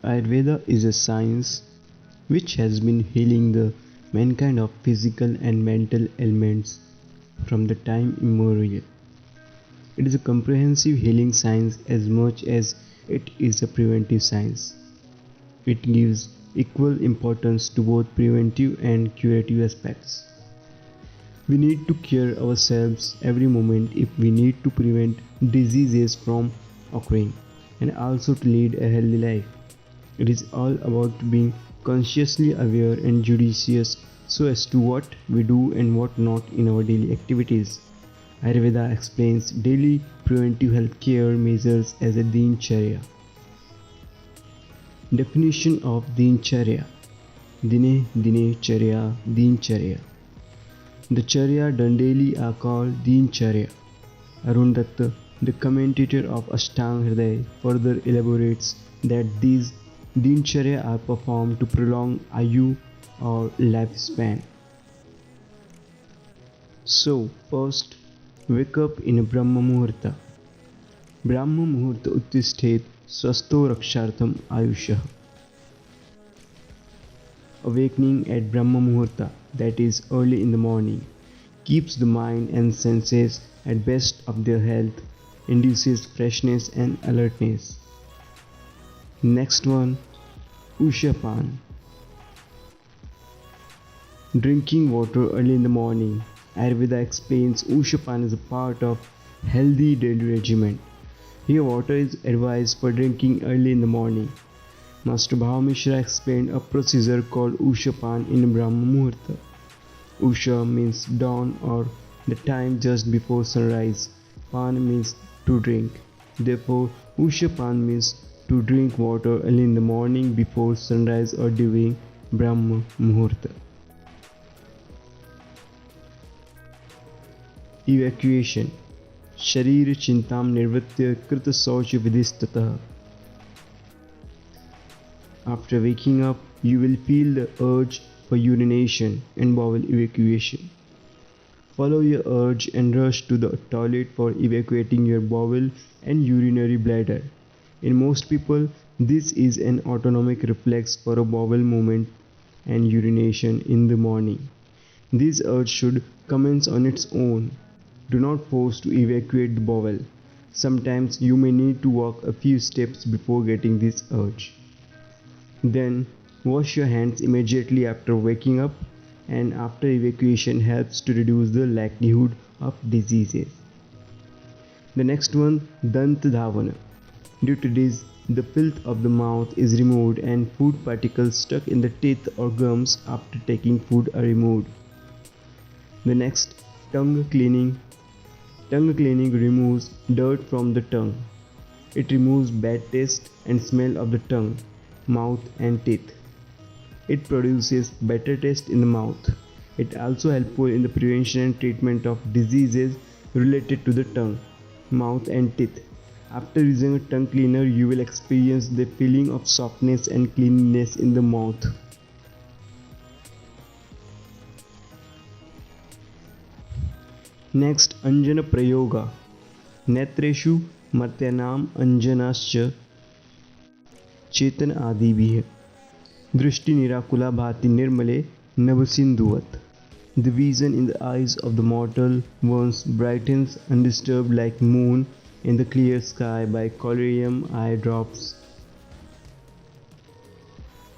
Ayurveda is a science which has been healing the mankind of physical and mental ailments from the time immemorial. It is a comprehensive healing science as much as it is a preventive science. It gives equal importance to both preventive and curative aspects. We need to care ourselves every moment if we need to prevent diseases from occurring and also to lead a healthy life. It is all about being consciously aware and judicious so as to what we do and what not in our daily activities. Ayurveda explains daily preventive health care measures as a dincharya. Definition of dincharya: Dine Dine Charya Dincharya. The charya done daily are called dincharya. Arun Datta, the commentator of Ashtanga Hriday, further elaborates that these dincharya are performed to prolong ayu or lifespan. So, first, wake up in a Brahma Muhurta. Brahma Muhurta Uttisthet Swasto Rakshartham Ayushah. Awakening at Brahma Muhurta, that is early in the morning, keeps the mind and senses at best of their health, induces freshness and alertness. Next one, Ushapan. Drinking water early in the morning. Ayurveda explains Ushapan is a part of healthy daily regimen. Here water is advised for drinking early in the morning. Master Bhav Mishra explained a procedure called Ushapan in Brahma Muhurta. Usha means dawn or the time just before sunrise. Pan means to drink. Therefore, Ushapan means to drink water early in the morning before sunrise or during Brahma Muhurta. Evacuation. Sharir Chintam Nirvritya Krita Saucha Vidhistatah. After waking up, you will feel the urge for urination and bowel evacuation. Follow your urge and rush to the toilet for evacuating your bowel and urinary bladder. In most people, this is an autonomic reflex for a bowel movement and urination in the morning. This urge should commence on its own. Do not force to evacuate the bowel. Sometimes you may need to walk a few steps before getting this urge. Then, wash your hands immediately after waking up, and after evacuation helps to reduce the likelihood of diseases. The next one, Dant Dhavana. Due to this, the filth of the mouth is removed and food particles stuck in the teeth or gums after taking food are removed. The next, tongue cleaning. Tongue cleaning removes dirt from the tongue. It removes bad taste and smell of the tongue, mouth and teeth. It produces better taste in the mouth. It also helpful in the prevention and treatment of diseases related to the tongue, mouth and teeth. After using a tongue cleaner, you will experience the feeling of softness and cleanliness in the mouth. Next, Anjana Prayoga. Netreshu Martyanam Anjanascha Chetan Adibhi. Drishti Nirakula Bhati Nirmale Navasinduvat. The vision in the eyes of the mortal ones brightens undisturbed like moon in the clear sky by collyrium eye drops.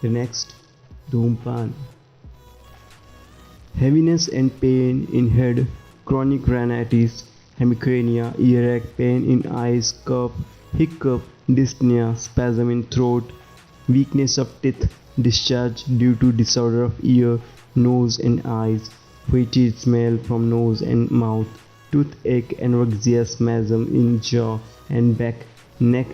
The next, Dhumpan. Heaviness and pain in head, chronic rhinitis, hemicrania, earache, pain in eyes, cough, hiccup, dyspnea, spasm in throat, weakness of teeth, discharge due to disorder of ear, nose and eyes, fetid smell from nose and mouth, toothache, anorexia, spasm in jaw and back, neck,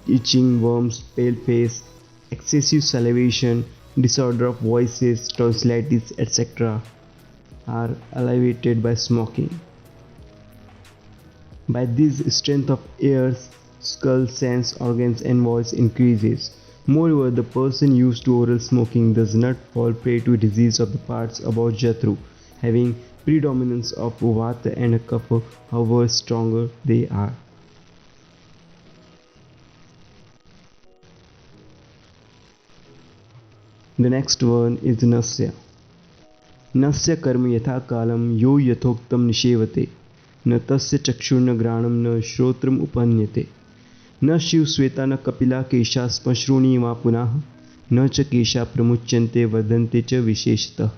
itching, worms, pale face, excessive salivation, disorder of voices, tonsillitis, etc. are alleviated by smoking. By this, strength of ears, skull, sense organs and voice increases. Moreover, the person used to oral smoking does not fall prey to disease of the parts about Jatru, having predominance of Vata and Kapha, however stronger they are. The next one is Nasya. Nasya कर्म यथा कालम यो यथोक्तम निषेवते न तस्य चक्षुर्न घ्राणम न श्रोत्रम उपहन्यते न शिवश्वेता न कपिला केशा श्मश्रूणी वा पुनः न च केशा प्रमुच्यन्ते वर्धन्ते च विशेषतः.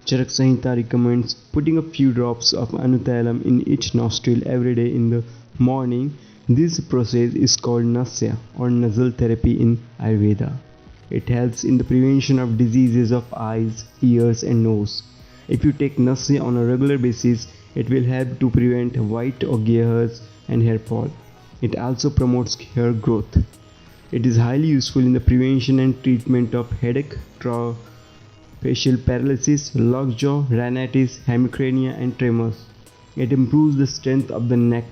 Charak Samhita recommends putting a few drops of Anutailam in each nostril every day in the morning. This process is called Nasya or nasal therapy in Ayurveda. It helps in the prevention of diseases of eyes, ears and nose. If you take Nasya on a regular basis, it will help to prevent white or gray hairs and hair fall. It also promotes hair growth. It is highly useful in the prevention and treatment of headache, facial paralysis, lockjaw, rhinitis, hemicrania and tremors. It improves the strength of the neck.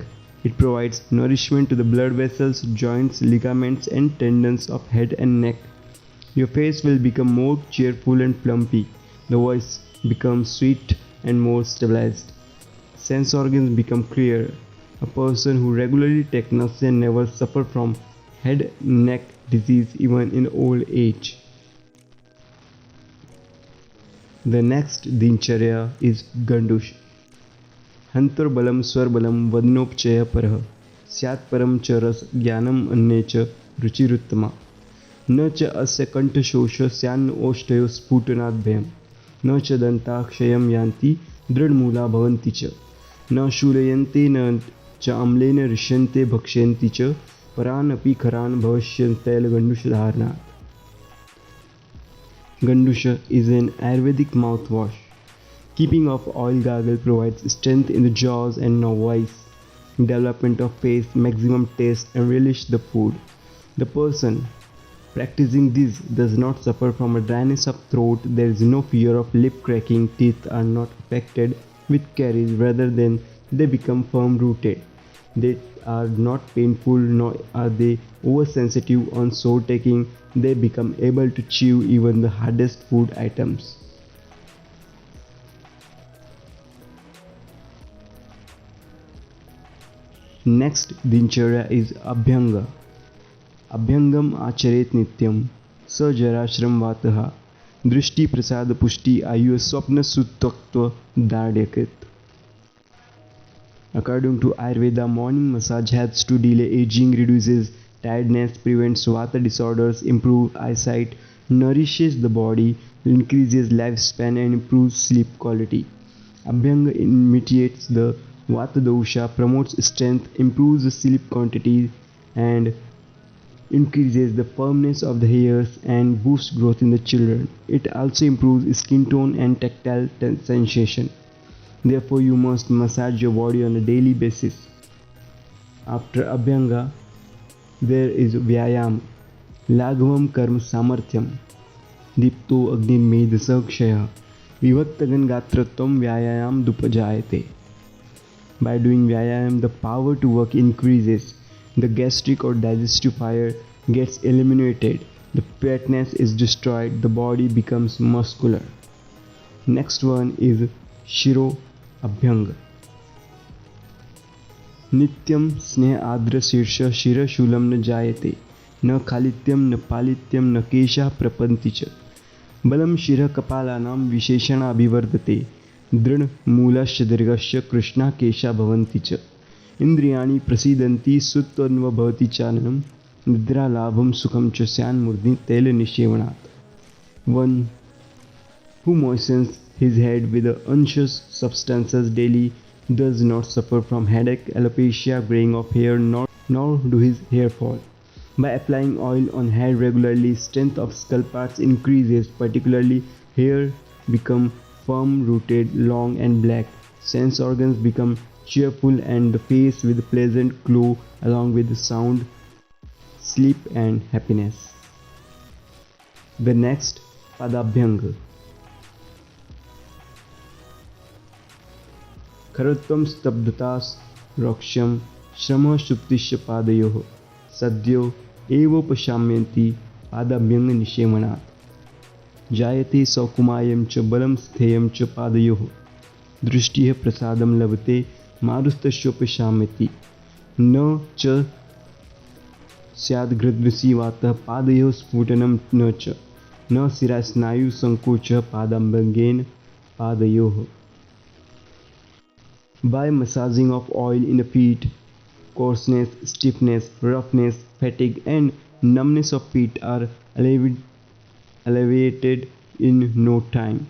It provides nourishment to the blood vessels, joints, ligaments and tendons of head and neck. Your face will become more cheerful and plumpy. The voice becomes sweet and more stabilized. Sense organs become clear. A person who regularly takes Nasya never suffers from head neck disease even in old age. The next Dincharya is Gandush. Hantor balam swar balam vadnopchaya parah syat param cha ras jnanam anne cha ruchiruttama न च अस्य कंठशोष स्यान्न ओष्ठयो स्फुटनाद्भयम् न च दन्ताक्षयं यान्ति दृढमूला भवन्ति च न शूलयन्ते न च अम्लेन ऋष्यन्ते भक्ष्यन्ति च परान् अपि खरान् भविष्यन्तैलगण्डुषधारणात्. Gandusha is an Ayurvedic mouthwash. Keeping off oil gargle provides strength in the jaws and voice, development of face, maximum taste and relish the food. The person practicing this does not suffer from a dryness of throat. There is no fear of lip cracking. Teeth are not affected with caries, rather than they become firm rooted. They are not painful nor are they oversensitive on sore taking. They become able to chew even the hardest food items. Next Dincharya is Abhyanga. Abhyangam आचरेत नित्यम स जराश्रम वातः दृष्टि प्रसाद पुष्टि आयु स्वप्न सुतत्व दार्ढ्यकृत. According to Ayurveda, morning massage helps to delay aging, reduces tiredness, prevents vata disorders, improves eyesight, nourishes the body, increases lifespan and improves sleep quality. Abhyanga mitigates the vata dosha, promotes strength, improves the sleep quantity and increases the firmness of the hairs and boosts growth in the children. It also improves skin tone and tactile sensation. Therefore, you must massage your body on a daily basis. After Abhyanga, there is Vyayam. Laghavam karma samarthyam. Dipto agnirmedasa kshaya. Vivattagan gatratvam vyayam dupajayate. By doing Vyayam, the power to work increases. The gastric or digestive fire gets eliminated. The fatness is destroyed. The body becomes muscular. Next one is Shiro Abhyanga. Nityam sneha adra sirsha shira shulam न जायते न खालित्यम न पालित्यम न केशा प्रपन्ति च बलम शिरः कपालानां विशेषण अभिवर्धते दृढ़ मूलस्य दीर्घस्य कृष्णा केशा भवन्ति च इंद्रियाणि प्रसीदन्ति सुत्वन्व भवति चाननं निद्रा लाभम सुखम च स्यान्मूर्धनि तैल निषेवणात्. One who moistens his head with the unctuous substances daily does not suffer from headache, alopecia, graying of hair, nor do his hair fall. By applying oil on head regularly, strength of skull parts increases, particularly hair become firm rooted, long and black. Sense organs become cheerful and the face with pleasant glow along with sound, sleep and happiness. The next Padabhyanga. खरत्वं स्तब्धतास रक्ष्यं श्रमः सुप्तिश्च पादयोः सद्यो एवोपशाम्यन्ति पादाभ्यंग निषेवणात्. जायते सौकुमायं च बलं स्थेयं च पादयोः दृष्टिः प्रसादं लभते मारुस्तस्योपशाम्यति न च स्याद् वातः पादयोः स्फुटनं न च न शिरास्नायुसङ्कोचः पादाम्बुजेन पादयोः. By massaging of oil in the feet, coarseness, stiffness, roughness, fatigue and numbness of feet are alleviated in no time.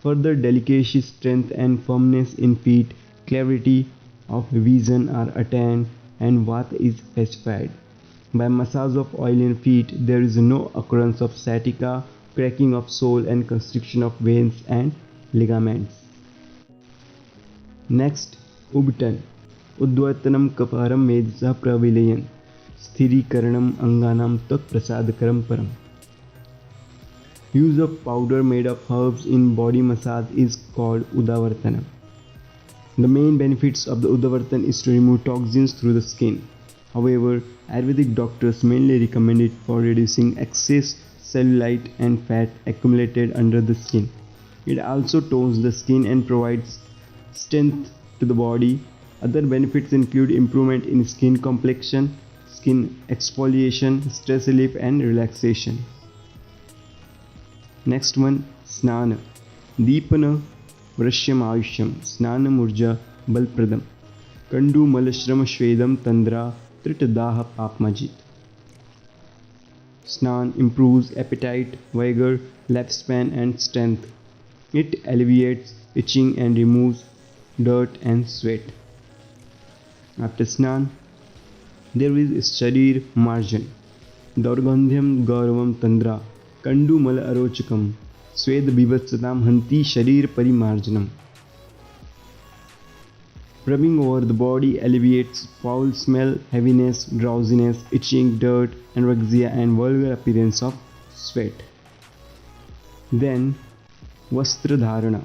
Further delicacy, strength and firmness in feet, clarity of vision are attained and Vata is pacified. By massage of oil in feet, there is no occurrence of sciatica, cracking of sole and constriction of veins and ligaments. Next, Ubtan. Udvartanam kaparam medsa pravilayan. Sthirikaranam anganam tak prasadakaram param. Use of powder made of herbs in body massage is called Udavartanam. The main benefits of the Udavartan is to remove toxins through the skin. However, Ayurvedic doctors mainly recommend it for reducing excess cellulite and fat accumulated under the skin. It also tones the skin and provides strength to the body. Other benefits include improvement in skin complexion, skin exfoliation, stress relief and relaxation. Next one, Snana. Deepana Vrashyam Ayushyam. Snana Murja Balpradam. Kandu Malashram Shvedam Tandra Tritadaha Papmajit. Snan improves appetite, vigor, lifespan and strength. It alleviates itching and removes dirt and sweat. After Snan, there is Sharir Marjan. Daurgandhyam Gauravam Tandra. Kandu Mala Arochakam. Swed Bivotsatam Hanti Sharir Parimarjanam. Rubbing over the body alleviates foul smell, heaviness, drowsiness, itching, dirt, anorexia and vulgar appearance of sweat. Then, Vastra Dharana.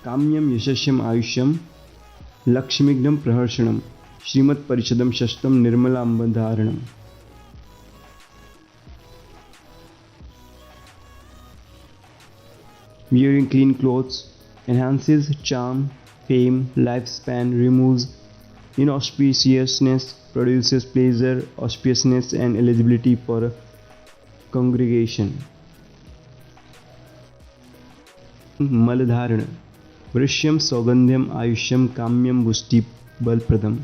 Kamyam Yashashyam Ayushyam Lakshmignam Praharshanam Srimat Parishadam Shastam Nirmalamba Dharanam. Wearing clean clothes enhances charm, fame, lifespan, removes inauspiciousness, produces pleasure, auspiciousness and eligibility for a congregation. Maladharana. Vrishyam Saugandhyam Ayushyam Kamyam Busti Balpradam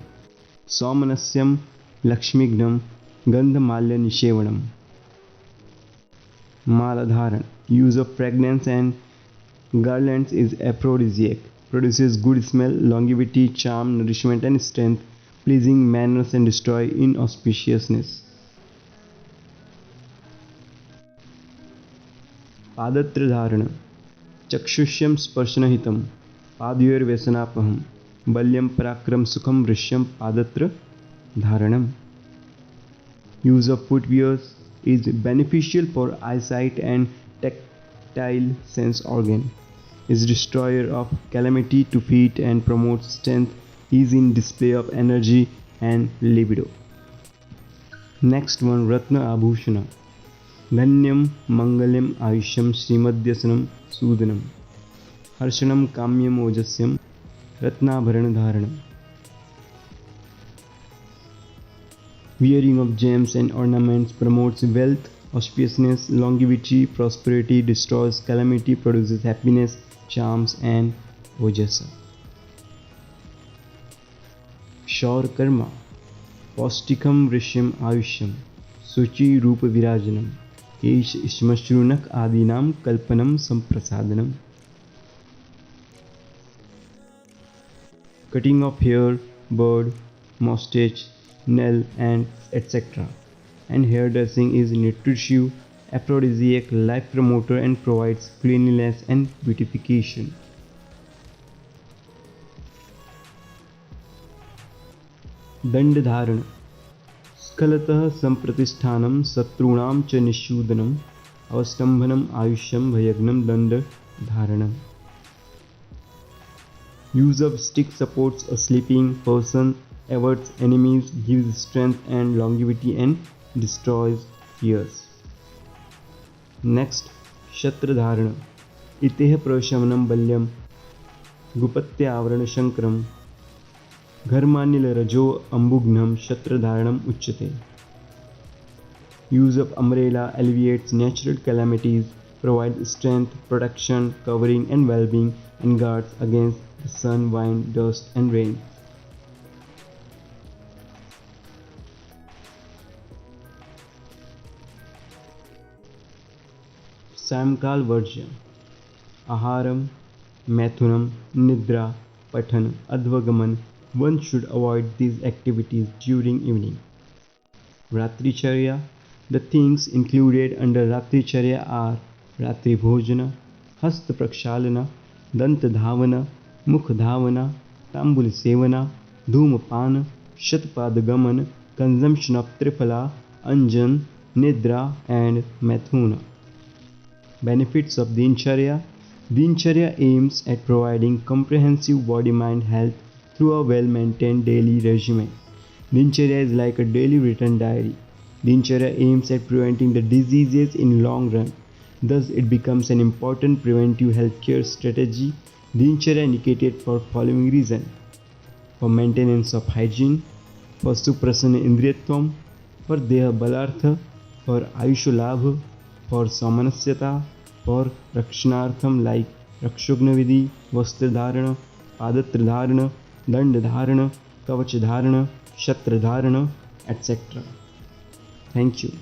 Somanasyam Lakshmignam Gandhamalya Nishevanam. Maladharan. Use of fragrance and garlands is aphrodisiac, produces good smell, longevity, charm, nourishment and strength, pleasing manners and destroy inauspiciousness. Padatra Dharana. Chakshushyam Sparshanahitam Padyoir Vesanapaham Balyam Parakram Sukham Vrishyam Padatra Dharanam. Use of footwear is beneficial for eyesight and tactile sense organ. Is destroyer of calamity to feet and promotes strength, is in display of energy and libido. Next one, Ratna Abhushana. Dhanyam Mangalyam Ayushyam Srimadhyasanam Sudanam Harshanam Kamyam Ojasyam Ratnabharana Dharanam. Wearing of gems and ornaments promotes wealth, auspiciousness, longevity, prosperity, destroys calamity, produces happiness, charms and ojasa. Shaur Karma. Paustikam Vrishyam Ayushyam Suchi Rupa Virajanam Kesh Ishmashrunak Adinam Kalpanam Samprasadanam. Cutting of hair, beard, mustache, nail and etc. And hairdressing is nutritive, aphrodisiac, life promoter and provides cleanliness and beautification. Dandadharana. Skalatah Sampratishthanam Satrunam Cha Nishudanam Avastambhanam Ayushyam Bhayagnam Dandadharanam. Use of stick supports a sleeping person, averts enemies, gives strength and longevity and destroys fears. Next, Shatradharana. Iteha Prashamanam Balyam Gupatya Avarana Shankaram Gharmanil Rajo Ambugnam Shatradharanam Uchyate. Use of umbrella alleviates natural calamities, provides strength, protection, covering and well-being, and guards against the sun, wind, dust and rain. सायंकाल वर्ज्य Aharam, Mathunam, Nidra, Patan, Advagaman. One should avoid these activities during evening. Ratricharya. The things included under Ratricharya are Ratri Bhojana, Hasta Prakshalana, Danta Dhavana, Mukh Dhavana, Tambul Sevana, Dhumapana, Shatpadagaman, consumption of Triphala, Anjan, Nidra and Mathuna. Benefits of Dincharya. Dincharya aims at providing comprehensive body-mind health through a well-maintained daily regimen. Dincharya is like a daily written diary. Dincharya aims at preventing the diseases in long run. Thus, it becomes an important preventive healthcare strategy. Dincharya indicated for following reason: for maintenance of hygiene, for suprasana indriyatvam, for deha balartha, for ayusholabh, for samanasyata, for rakshanartham like rakshugna vidhi, vastra dharana, padatra dharana, danda dharana, kavach dharana, shatra dharana, etc. Thank you.